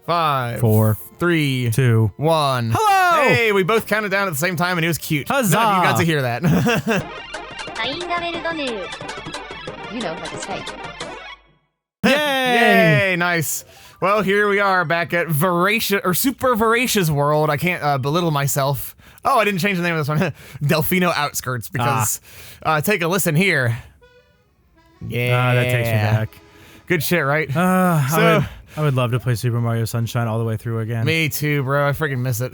5, 4, 3, 2, 1. Hello! Hey, we both counted down at the same time and it was cute. Huzzah! None of you got to hear that. You know, like a snake. Yay! Nice. Well, here we are back at Varaetia, or Super Varaetia's World. I can't belittle myself. Oh, I didn't change the name of this one. Delfino Outskirts, because take a listen here. Yeah. that takes me back. Good shit, right? I would love to play Super Mario Sunshine all the way through again. Me too, bro. I freaking miss it.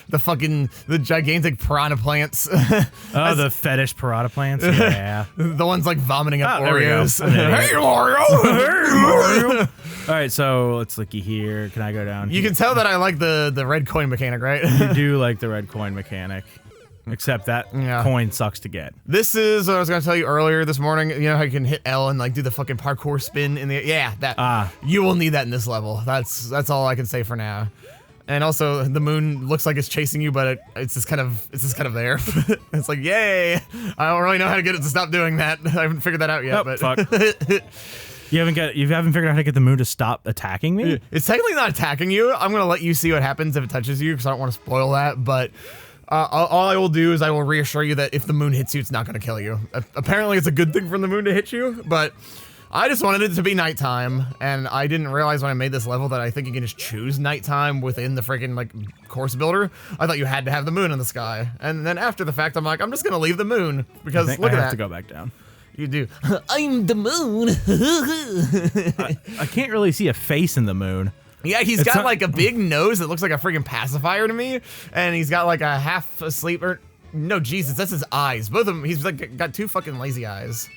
The gigantic piranha plants. The fetish piranha plants? Yeah. The ones like vomiting up there we go. Oreos. Hey, Mario! Hey, Mario! All right, so let's looky here. Can I go down You here? can tell that I like the red coin mechanic, right? You do like the red coin mechanic. Except that coin sucks to get. This is what I was gonna tell you earlier this morning. You know how you can hit L and like do the fucking parkour spin in the that. You will need that in this level. That's all I can say for now. And also, the moon looks like it's chasing you, but it's just kind of there. It's like, yay! I don't really know how to get it to stop doing that. I haven't figured that out yet. But fuck. You haven't figured out how to get the moon to stop attacking me? It's technically not attacking you. I'm gonna let you see what happens if it touches you because I don't want to spoil that. But all I will do is I will reassure you that if the moon hits you, it's not gonna kill you. Apparently, it's a good thing for the moon to hit you, but I just wanted it to be nighttime, and I didn't realize when I made this level that I think you can just choose nighttime within the freaking like course builder. I thought you had to have the moon in the sky, and then after the fact, I'm like, I'm just gonna leave the moon because look at that. I have to go back down. You do. I'm the moon. I can't really see a face in the moon. Yeah, he's got like a big nose that looks like a freaking pacifier to me, and he's got like a half asleep or no, Jesus, that's his eyes. Both of them. He's like got two fucking lazy eyes.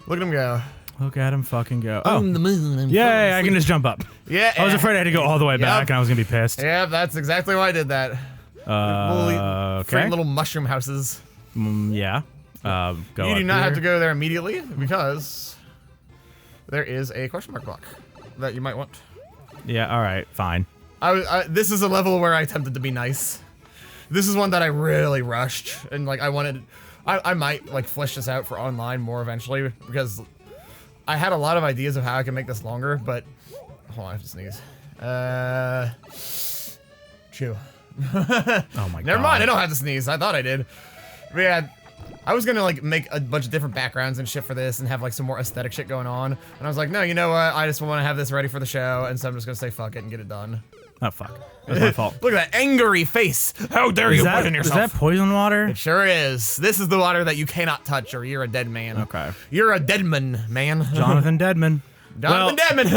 Look at him go. Look at him fucking go. I'm the moon. Yeah, I can just jump up. Yeah. I was afraid I had to go all the way back, and I was gonna be pissed. Yeah, that's exactly why I did that. Okay. Little mushroom houses. Yeah. Go you do not have to go there immediately because there is a question mark block that you might want. Yeah. All right. Fine. This is a level where I attempted to be nice. This is one that I really rushed, and like I wanted. I might like flesh this out for online more eventually because I had a lot of ideas of how I can make this longer, but hold on, I have to sneeze. Chew. Oh my god. Never mind, I don't have to sneeze. I thought I did. But yeah, I was gonna like make a bunch of different backgrounds and shit for this and have like some more aesthetic shit going on. And I was like, no, you know what? I just want to have this ready for the show, and so I'm just gonna say fuck it and get it done. Oh fuck. That's my fault. Look at that angry face. How dare you poison yourself? Is that poison water? It sure is. This is the water that you cannot touch or you're a dead man. Okay. You're a deadman, man. Jonathan Deadman. Deadman.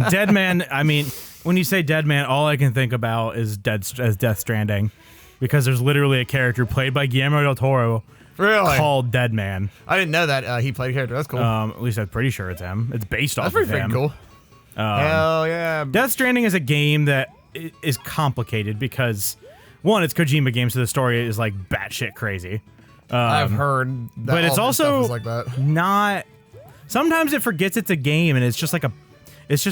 Deadman, I mean, when you say Deadman, all I can think about is Death Stranding. Because there's literally a character played by Guillermo del Toro called Deadman. I didn't know that he played a character. That's cool. At least I'm pretty sure it's him. It's based off of him. That's pretty cool. Hell yeah. Death Stranding is a game that is complicated because, one, it's Kojima game, so the story is like batshit crazy. I've heard that but it's also like that. not. Sometimes it forgets it's a game and it's just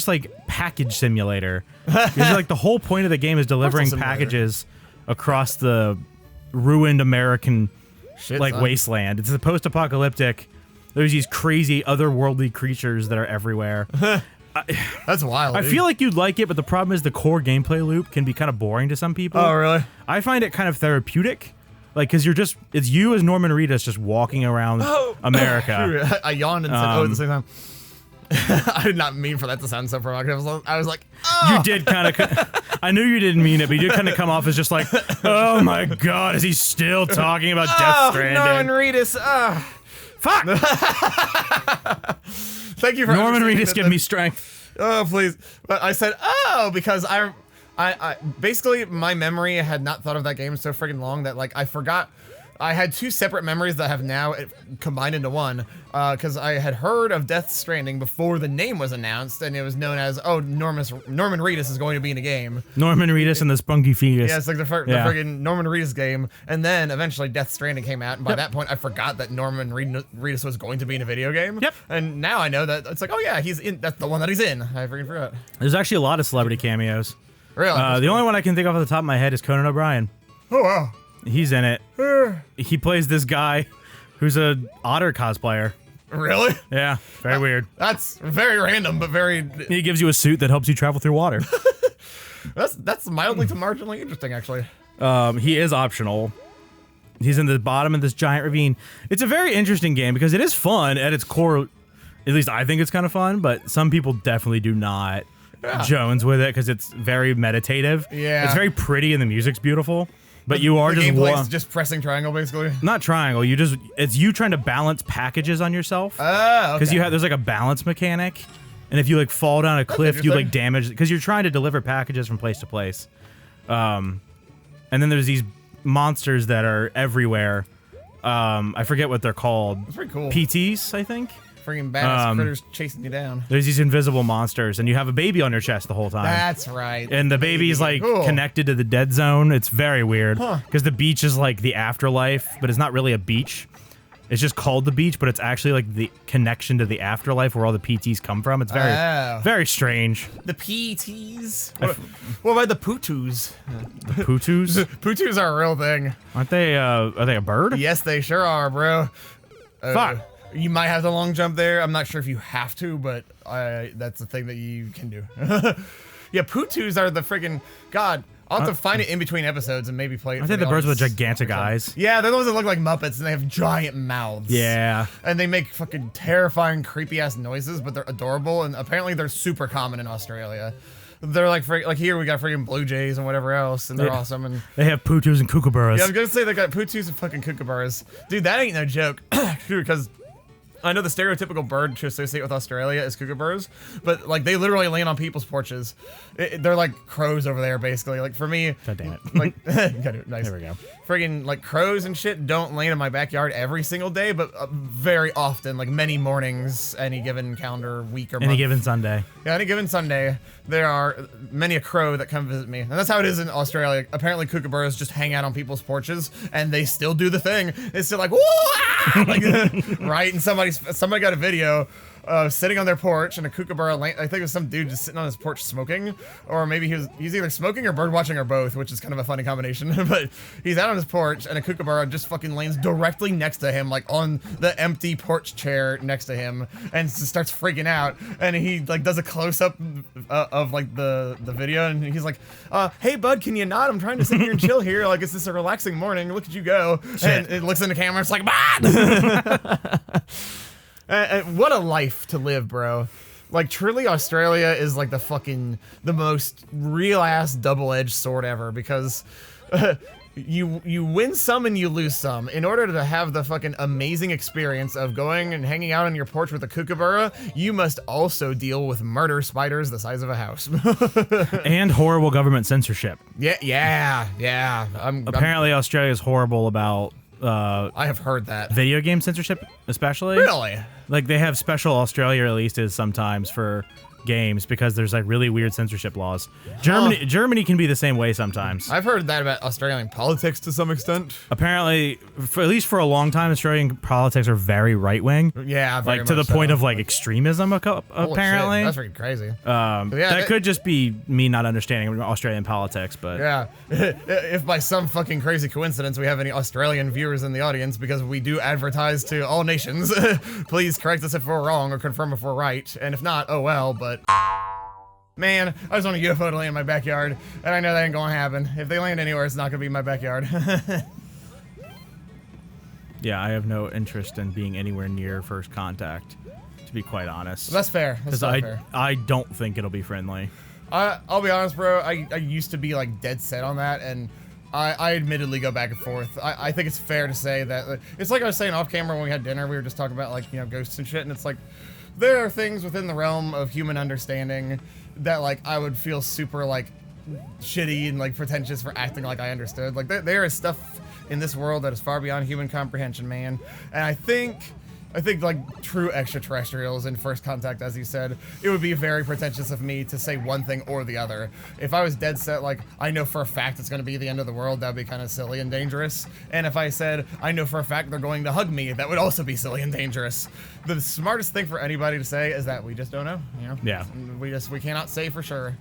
like package simulator. Because like the whole point of the game is delivering packages across the ruined American wasteland. It's a post-apocalyptic. There's these crazy otherworldly creatures that are everywhere. That's wild. I feel like you'd like it, but the problem is the core gameplay loop can be kind of boring to some people. Oh, really? I find it kind of therapeutic. Like, because it's you as Norman Reedus just walking around America. I yawned and said, oh, at the same time. I did not mean for that to sound so provocative. I was like, oh. You did kind of. I knew you didn't mean it, but you did kind of come off as just like, oh my god, is he still talking about Death Stranding? Norman Reedus. Fuck. Thank you for Norman Reedus. Give me strength. Oh please. But I said, oh, because I basically my memory had not thought of that game so freaking long that like I forgot. I had two separate memories that have now combined into one, because I had heard of Death Stranding before the name was announced, and it was known as, oh, Norman Reedus is going to be in a game. Norman Reedus and the Spunky Fetus. Yeah, it's like the friggin' Norman Reedus game, and then eventually Death Stranding came out, and by that point I forgot that Norman Reedus was going to be in a video game. Yep. And now I know that it's like, oh yeah, he's in. That's the one that he's in. I freaking forgot. There's actually a lot of celebrity cameos. Really? The only one I can think of off the top of my head is Conan O'Brien. Oh wow. He's in it. He plays this guy who's a otter cosplayer. Really? Yeah, very weird. That's very random, but very... He gives you a suit that helps you travel through water. That's mildly to marginally interesting, actually. He is optional. He's in the bottom of this giant ravine. It's a very interesting game because it is fun at its core. At least I think it's kind of fun, but some people definitely do not Jones with it because it's very meditative. Yeah. It's very pretty and the music's beautiful. But you are just pressing triangle, basically. Not triangle. It's you trying to balance packages on yourself. Oh, because there's like a balance mechanic, and if you like fall down a cliff, you like damage because you're trying to deliver packages from place to place. And then there's these monsters that are everywhere. I forget what they're called. That's pretty cool. PTs, I think. Freaking badass critters chasing you down. There's these invisible monsters, and you have a baby on your chest the whole time. That's right. And the baby's like connected to the dead zone. It's very weird because the beach is like the afterlife, but it's not really a beach. It's just called the beach, but it's actually like the connection to the afterlife where all the PTs come from. It's very strange. The PTs? What about the Putus? The Putus? Putus are a real thing. Aren't they? Are they a bird? Yes, they sure are, bro. Fuck. You might have the long jump there. I'm not sure if you have to, but that's the thing that you can do. Yeah, Putus are the friggin' God. I'll have to find it in between episodes and maybe play it. I think the birds with gigantic eyes. Yeah, they're the ones that look like Muppets and they have giant mouths. Yeah. And they make fucking terrifying, creepy ass noises, but they're adorable. And apparently they're super common in Australia. They're like here we got friggin' blue jays and whatever else, and they're awesome. And they have Putus and kookaburras. Yeah, I was gonna say they got Putus and fucking kookaburras. Dude, that ain't no joke. Because I know the stereotypical bird to associate with Australia is kookaburras, but like they literally land on people's porches. They're like crows over there, basically. Like for me, God damn it. Like, nice. There we go. Friggin' like crows and shit don't land in my backyard every single day, but very often, like many mornings, any given calendar week or month. Any given Sunday. Yeah, any given Sunday, there are many a crow that come visit me. And that's how it is in Australia. Apparently kookaburras just hang out on people's porches and they still do the thing. It's still like, whoa, like, right? And somebody got a video sitting on their porch and a kookaburra, I think it was some dude just sitting on his porch smoking, or maybe he's either smoking or bird watching or both, which is kind of a funny combination. But he's out on his porch and a kookaburra just fucking lands directly next to him, like on the empty porch chair next to him, and starts freaking out. And he like does a close-up of like the video, and he's like, hey bud, can you not? I'm trying to sit here and chill here. Like, is this a relaxing morning? Look at you go. Shit. And it looks in the camera, it's like, what a life to live, bro. Like, truly, Australia is like the most real-ass double-edged sword ever, because you win some and you lose some. In order to have the fucking amazing experience of going and hanging out on your porch with a kookaburra, you must also deal with murder spiders the size of a house. And horrible government censorship. Yeah. Apparently, Australia is horrible about I have heard that. Video game censorship, especially. Really? Like, they have special Australia releases sometimes for games because there's like really weird censorship laws. Germany can be the same way sometimes. I've heard that about Australian politics to some extent. Apparently, at least for a long time, Australian politics are very right wing. Yeah, very like to the so. point of like extremism. Apparently, that's freaking crazy. That could just be me not understanding Australian politics, but yeah, if by some fucking crazy coincidence we have any Australian viewers in the audience, because we do advertise to all nations, please correct us if we're wrong or confirm if we're right, and if not, oh well. But man, I just want a UFO to land in my backyard, and I know that ain't gonna happen. If they land anywhere, it's not gonna be in my backyard. Yeah, I have no interest in being anywhere near first contact, to be quite honest. That's fair. Because I don't think it'll be friendly. I'll be honest, bro. I used to be like dead set on that, and I admittedly go back and forth. I think it's fair to say that it's like I was saying off camera when we had dinner. We were just talking about like, you know, ghosts and shit, and it's like there are things within the realm of human understanding that like I would feel super like shitty and like pretentious for acting like I understood. Like there is stuff in this world that is far beyond human comprehension, man. And I think like true extraterrestrials in first contact, as you said, it would be very pretentious of me to say one thing or the other. If I was dead set, like, I know for a fact it's going to be the end of the world, that would be kind of silly and dangerous. And if I said, I know for a fact they're going to hug me, that would also be silly and dangerous. The smartest thing for anybody to say is that we just don't know, you know? Yeah. We cannot say for sure.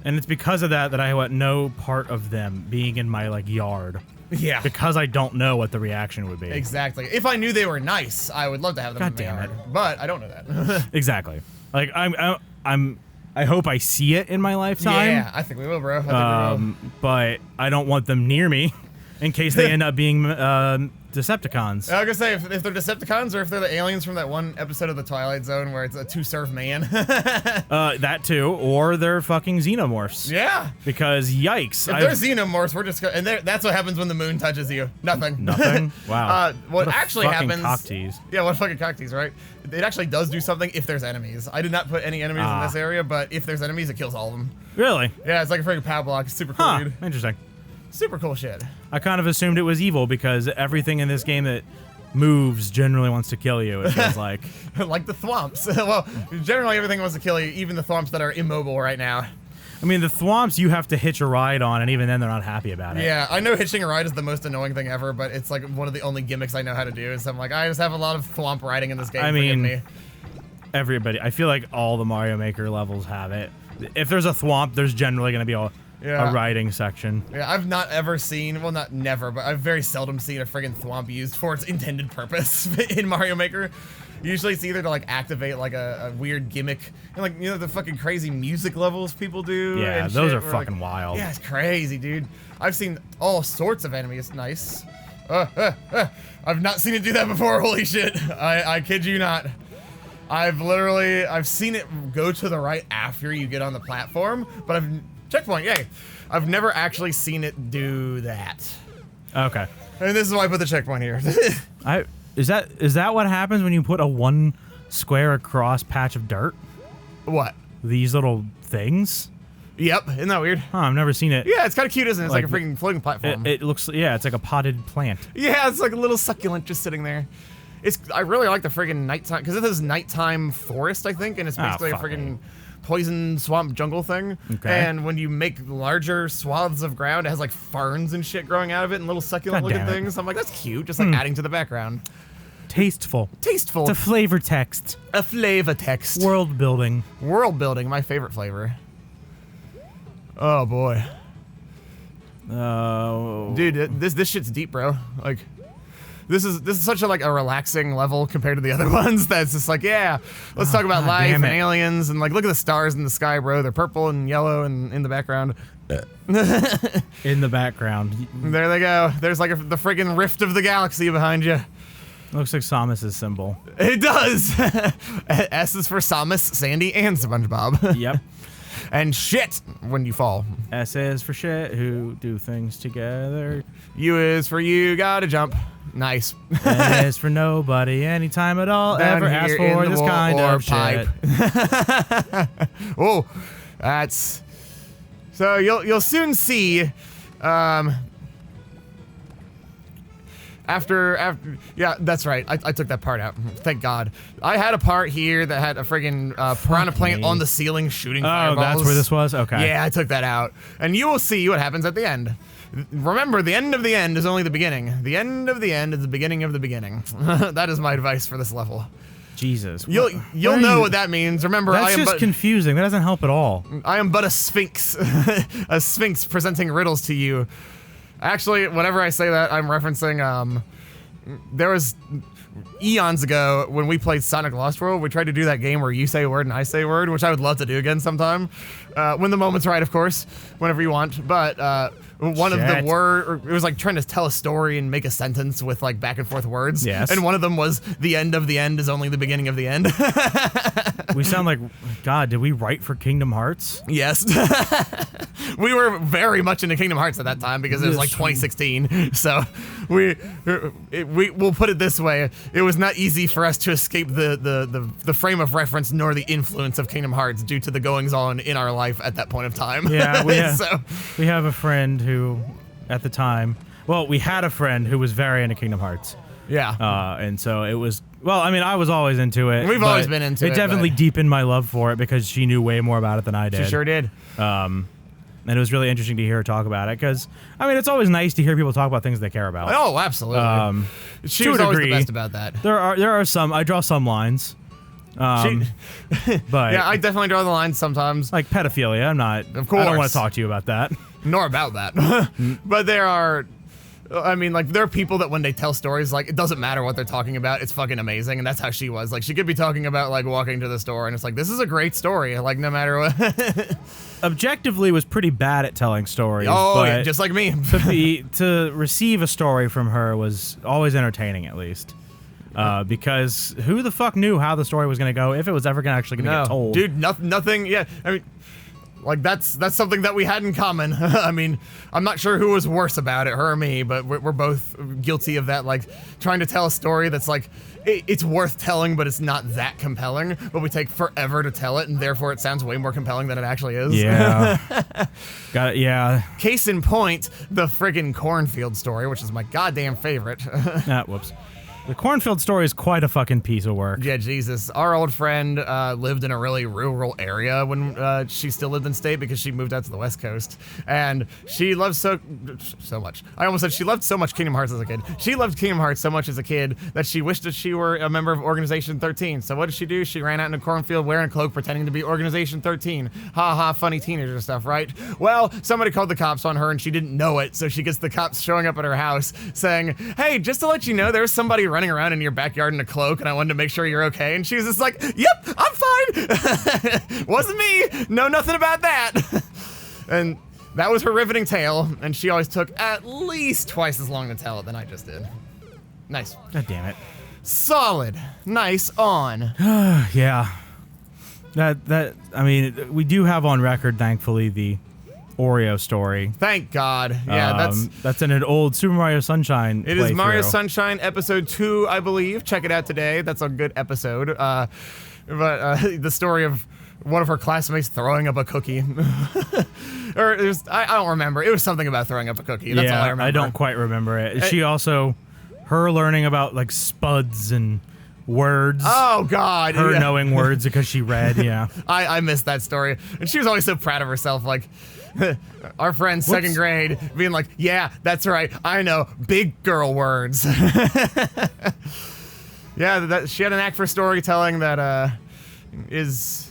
And it's because of that I want no part of them being in my, like, yard. Yeah. Because I don't know what the reaction would be. Exactly. If I knew they were nice, I would love to have them in my yard. But I don't know that. Exactly. Like, I'm I hope I see it in my lifetime. Yeah, I think we will, bro. I think we will. But I don't want them near me in case they end up being Decepticons. I was gonna say, if they're Decepticons or if they're the aliens from that one episode of the Twilight Zone where it's a two-serve man. That too, or they're fucking xenomorphs. Yeah. Because yikes. If they're xenomorphs, we're just and that's what happens when the moon touches you. Nothing. Nothing? Wow. What a actually fucking happens? cock tease. Yeah, what fucking cock tease, right? It actually does do something if there's enemies. I did not put any enemies in this area, but if there's enemies, it kills all of them. Really? Yeah, it's like a freaking power block. It's super cool, dude. Interesting. Super cool shit. I kind of assumed it was evil because everything in this game that moves generally wants to kill you, it feels like. Like the thwomps. Well, generally everything wants to kill you, even the thwomps that are immobile right now. I mean, the thwomps you have to hitch a ride on, and even then they're not happy about it. Yeah, I know hitching a ride is the most annoying thing ever, but it's like one of the only gimmicks I know how to do. So I'm like, I just have a lot of thwomp riding in this game. I Forgive mean, me. everybody, I feel like all the Mario Maker levels have it. If there's a thwomp, there's generally going to be a riding section. Yeah, I've not ever seen, well, not never, but I've very seldom seen a friggin' thwomp used for its intended purpose in Mario Maker. Usually it's either to like activate like a weird gimmick and like, you know, the fucking crazy music levels people do. Yeah, and those shit are where, fucking like, wild. Yeah, it's crazy, dude. I've seen all sorts of enemies. Nice. I've not seen it do that before. Holy shit. I kid you not. I've seen it go to the right after you get on the platform, but checkpoint, yay. I've never actually seen it do that. Okay. And this is why I put the checkpoint here. Is that what happens when you put a one square across patch of dirt? What? These little things? Yep, isn't that weird? Huh, I've never seen it. Yeah, it's kind of cute, isn't it? It's like a Like, freaking floating platform. It looks, yeah, it's like a potted plant. Yeah, it's like a little succulent just sitting there. I really like the friggin' nighttime, because this is nighttime forest, I think, and it's basically a friggin' poison swamp jungle thing. Okay. And when you make larger swaths of ground, it has like ferns and shit growing out of it and little succulent God looking damn it. things. I'm like, that's cute, just like adding to the background. Tasteful. Tasteful. It's a flavor text. A flavor text. World building. World building, my favorite flavor. Oh boy. Dude, this shit's deep, bro. Like, this is such a a relaxing level compared to the other ones. That's just like, yeah, let's talk about life and aliens and like look at the stars in the sky, bro. They're purple and yellow and in the background. In the background. There they go. There's like the friggin' rift of the galaxy behind you. Looks like Samus's symbol. It does. S is for Samus, Sandy, and SpongeBob. Yep. And shit when you fall. S is for shit who do things together. U is for you gotta jump. Nice. N is for nobody anytime at all Down ever ask here in for the this wall kind or of pipe. shit. Oh, that's so you'll soon see. After yeah, that's right. I took that part out. Thank God. I had a part here that had a friggin' piranha plant on the ceiling shooting fireballs. Oh, that's where this was? Okay. Yeah, I took that out. And you will see what happens at the end. Remember, the end of the end is only the beginning. The end of the end is the beginning of the beginning. That is my advice for this level. Jesus. You'll know what that means. Remember, That's I am just confusing. That doesn't help at all. I am but a sphinx. A sphinx presenting riddles to you. Actually, whenever I say that, I'm referencing, there was eons ago when we played Sonic Lost World, we tried to do that game where you say a word and I say a word, which I would love to do again sometime. When the moment's right, of course, whenever you want. But one of the it was like trying to tell a story and make a sentence with like back and forth words. Yes. And one of them was the end of the end is only the beginning of the end. We sound like, God, did we write for Kingdom Hearts? Yes. We were very much into Kingdom Hearts at that time because it was like 2016. So we'll put it this way. It was not easy for us to escape the frame of reference nor the influence of Kingdom Hearts due to the goings on in our life at that point of time. Yeah, we so have a friend who, at the time, well, we had a friend who was very into Kingdom Hearts. Yeah. And so it was, well, I mean, I was always into it. We've always been into it. It definitely deepened my love for it because she knew way more about it than I did. She sure did. And it was really interesting to hear her talk about it because, I mean, it's always nice to hear people talk about things they care about. Oh, absolutely. She was always the best about that. There are some, I draw some lines. But yeah, I definitely draw the lines sometimes. Like pedophilia, I'm not. Of course. I don't want to talk to you about that. Nor about that. But there are I mean, like, there are people that when they tell stories, like, it doesn't matter what they're talking about, it's fucking amazing, and that's how she was. Like, she could be talking about, like, walking to the store, and it's like, this is a great story, like, no matter what. Objectively was pretty bad at telling stories. Oh, but yeah, just like me. to receive a story from her was always entertaining, at least. Because who the fuck knew how the story was going to go, if it was ever actually going to get told. Dude, nothing, yeah, I mean, like, that's something that we had in common. I mean, I'm not sure who was worse about it, her or me, but we're both guilty of that, like, trying to tell a story that's, like, it's worth telling, but it's not that compelling, but we take forever to tell it, and therefore it sounds way more compelling than it actually is. Yeah. Got it, yeah. Case in point, the friggin' cornfield story, which is my goddamn favorite. Whoops. The cornfield story is quite a fucking piece of work. Yeah, Jesus. Our old friend lived in a really rural area when she still lived in state because she moved out to the West Coast. And she loved so much. I almost said she loved so much Kingdom Hearts as a kid. She loved Kingdom Hearts so much as a kid that she wished that she were a member of Organization 13. So what did she do? She ran out in a cornfield wearing a cloak pretending to be Organization 13. Ha ha, funny teenager stuff, right? Well, somebody called the cops on her and she didn't know it. So she gets the cops showing up at her house saying, hey, just to let you know, there's somebody running around in your backyard in a cloak and I wanted to make sure you're okay. And she was just like, yep, I'm fine. Wasn't me. Know nothing about that. And that was her riveting tale. And she always took at least twice as long to tell it than I just did. Nice. God damn it. Solid. Nice on. Yeah. I mean, we do have on record, thankfully, the Oreo story. Thank God. Yeah, that's in an old Super Mario Sunshine It is Mario playthrough. Sunshine episode 2, I believe. Check it out today. That's a good episode. But the story of one of her classmates throwing up a cookie. Or it was, I don't remember. It was something about throwing up a cookie. That's all I remember. I don't quite remember it. She also, her learning about like spuds and words. Oh God! Her knowing words because she read. Yeah. I missed that story, and she was always so proud of herself. Like our friend second grade being like, "Yeah, that's right. I know big girl words." Yeah, she had an knack for storytelling that is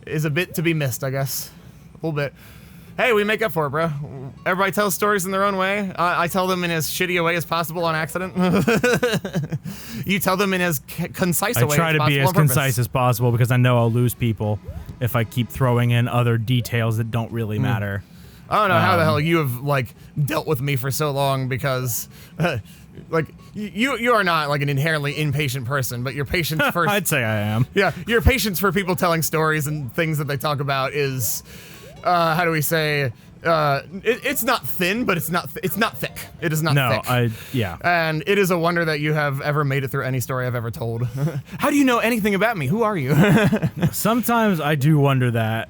a bit to be missed, I guess, a little bit. Hey, we make up for it, bro. Everybody tells stories in their own way. I tell them in as shitty a way as possible on accident. You tell them in as concise a way as possible. I try to be as concise as possible because I know I'll lose people if I keep throwing in other details that don't really matter. I don't know how the hell you have like dealt with me for so long because like you are not like an inherently impatient person, but your patience for I'd say I am. Yeah, your patience for people telling stories and things that they talk about is how do we say? It's not thin, but it's not thick. It is not thick. Yeah. And it is a wonder that you have ever made it through any story I've ever told. How do you know anything about me? Who are you? Sometimes I do wonder that.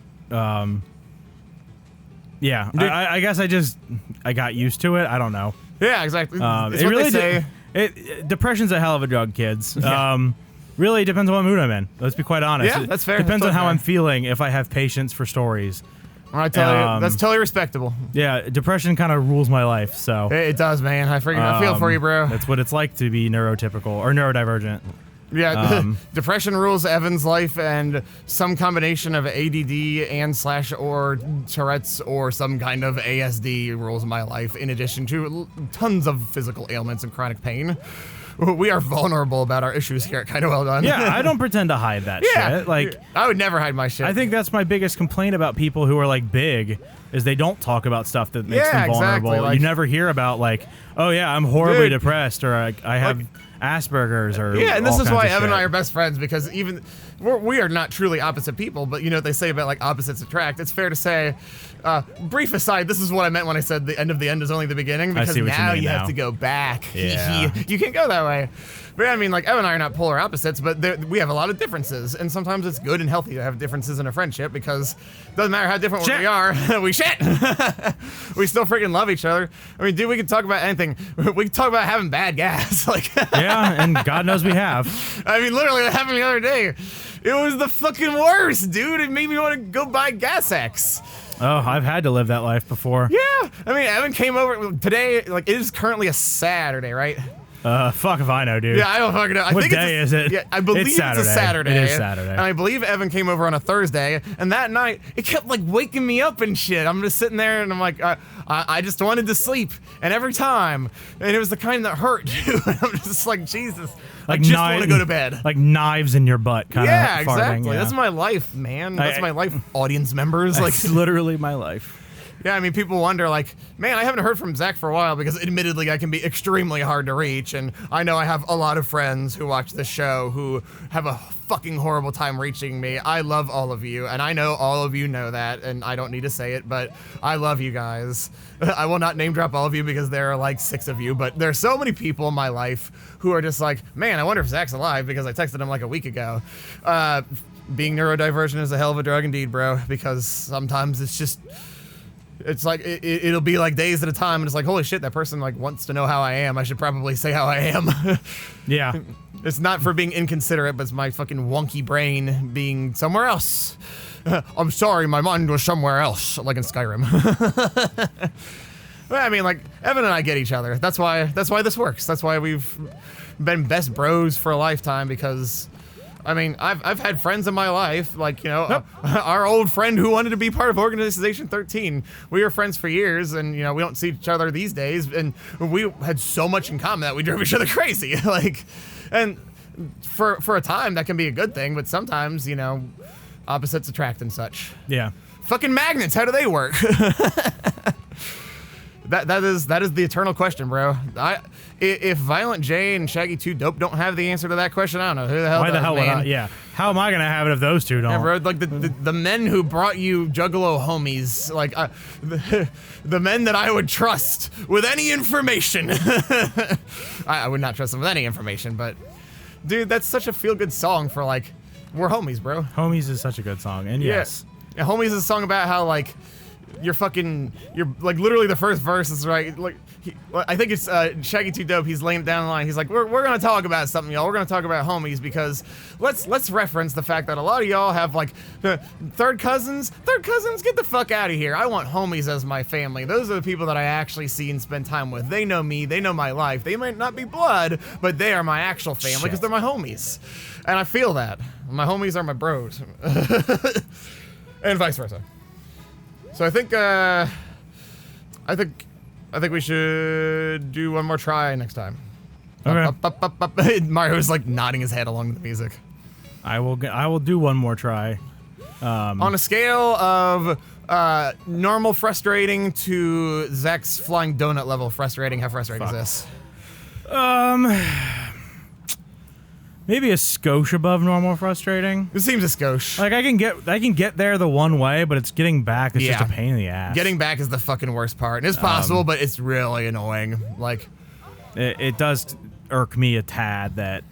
Yeah. I guess I got used to it. I don't know. Yeah, exactly. It's it what really they say. Depression's a hell of a drug, kids. Yeah. Really depends on what mood I'm in. Let's be quite honest. Yeah, that's fair. Depends That's on how fair. I'm feeling, if I have patience for stories. I tell you, that's totally respectable. Yeah, depression kind of rules my life, so. It does, man. I feel for you, bro. That's what it's like to be neurotypical or neurodivergent. Yeah, depression rules Evan's life, and some combination of ADD and / or Tourette's or some kind of ASD rules my life, in addition to tons of physical ailments and chronic pain. We are vulnerable about our issues here at Kinda Well Done. Yeah, I don't pretend to hide that shit. Like, I would never hide my shit. I think that's my biggest complaint about people who are like big, is they don't talk about stuff that makes them vulnerable. Exactly. Like, you never hear about like, oh yeah, I'm horribly depressed, or I have Asperger's, or yeah, and this is why Evan and I shit. are best friends, because even we are not truly opposite people, but you know what they say about like opposites attract. It's fair to say, brief aside, this is what I meant when I said the end of the end is only the beginning, because now you have to go back. Yeah. You can't go that way. But I mean, like, Evan and I are not polar opposites, but we have a lot of differences, and sometimes it's good and healthy to have differences in a friendship, because it doesn't matter how different we are, we shit. We still freaking love each other. I mean, dude, we can talk about anything. We can talk about having bad gas. Like, yeah, and God knows we have. I mean, literally, that happened the other day. It was the fucking worst, dude. It made me want to go buy Gas X. Oh, I've had to live that life before. Yeah. I mean, Evan came over today. Like, it is currently a Saturday, right? Fuck if I know, dude. Yeah, I don't fucking know. I What think day is it? Yeah, I believe It's it's a Saturday. It is Saturday. And I believe Evan came over on a Thursday, and that night, it kept, like, waking me up and shit. I'm just sitting there, and I'm like, I just wanted to sleep, and every time, and it was the kind that hurt, too. I'm just like, Jesus, I just want to go to bed. Like knives in your butt, kind of. Yeah, farting, exactly. yeah. That's my life, man. That's my life, audience members. That's literally my life. Yeah, I mean, people wonder, like, man, I haven't heard from Zach for a while because admittedly I can be extremely hard to reach, and I know I have a lot of friends who watch the show who have a fucking horrible time reaching me. I love all of you, and I know all of you know that, and I don't need to say it, but I love you guys. I will not name drop all of you because there are like 6 of you, but there's so many people in my life who are just like, man, I wonder if Zach's alive because I texted him like a week ago. Being neurodivergent is a hell of a drug indeed, bro, because sometimes it's just... It's like, it'll be like days at a time, and it's like, holy shit, that person like wants to know how I am. I should probably say how I am. Yeah. It's not for being inconsiderate, but it's my fucking wonky brain being somewhere else. I'm sorry, my mind was somewhere else, like in Skyrim. Well, I mean, like, Evan and I get each other. That's why this works. That's why we've been best bros for a lifetime, because... I mean, I've had friends in my life, like, you know, our old friend who wanted to be part of Organization 13. We were friends for years, and, you know, we don't see each other these days, and we had so much in common that we drove each other crazy. Like, and for a time, that can be a good thing, but sometimes, you know, opposites attract and such. Yeah. Fucking magnets, how do they work? That is the eternal question, bro. If Violent J and Shaggy 2 Dope don't have the answer to that question, I don't know who the hell. Why the does, hell would man. I? Yeah. How am I gonna have it if those two don't? Yeah, bro, like the men who brought you Juggalo homies, like the men that I would trust with any information. I would not trust them with any information, but dude, that's such a feel-good song for like, we're homies, bro. Homies is such a good song, and yes, yeah, Homies is a song about how like you're like literally the first verse is right, like I think it's Shaggy 2 Dope. He's laying it down the line. He's like, we're gonna talk about something, y'all. We're gonna talk about homies because let's reference the fact that a lot of y'all have like third cousins. Get the fuck out of here. I want homies as my family. Those are the people that I actually see and spend time with. They know me. They know my life. They might not be blood, but they are my actual family because they're my homies, and I feel that my homies are my bros, and vice versa. So I think we should do one more try next time. Okay. Mario's like nodding his head along with the music. I will do one more try. On a scale of normal frustrating to Zach's flying donut level frustrating, how frustrating is this? Maybe a skosh above normal frustrating. It seems a skosh. Like I can get there the one way, but it's getting back. It's just a pain in the ass. Getting back is the fucking worst part. And it's possible, but it's really annoying. Like, it does irk me a tad that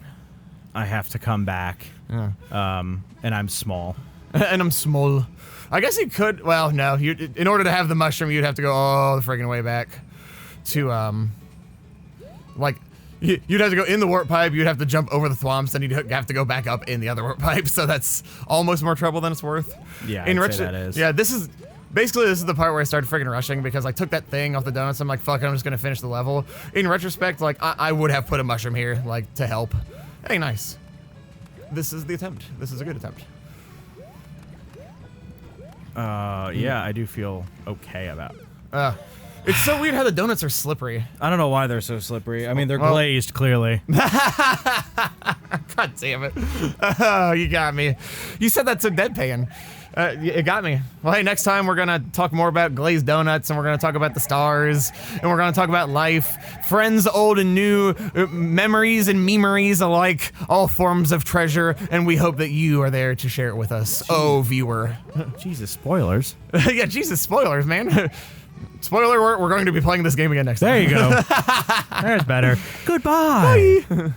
I have to come back. Yeah. And I'm small. And I'm small. I guess you could. Well, no. In order to have the mushroom, you'd have to go all the friggin' way back to like. You'd have to go in the warp pipe, you'd have to jump over the thwomps, then you'd have to go back up in the other warp pipe, so that's almost more trouble than it's worth. Yeah, I'd say that is. Yeah, this is the part where I started friggin' rushing because I took that thing off the donuts, I'm like, fuck it, I'm just gonna finish the level. In retrospect, like, I would have put a mushroom here, like, to help. Hey, nice. This is the attempt. This is a good attempt. Yeah, I do feel okay about it. It's so weird how the donuts are slippery. I don't know why they're so slippery. I mean, they're glazed, clearly. God damn it. Oh, you got me. You said that so deadpan. It got me. Well, hey, next time we're going to talk more about glazed donuts, and we're going to talk about the stars, and we're going to talk about life, friends old and new, memories and memories alike, all forms of treasure, and we hope that you are there to share it with us. Oh, viewer. Jesus, spoilers. Yeah, Jesus, spoilers, man. Spoiler alert, we're going to be playing this game again next time. There you go. There's better. Goodbye. Bye.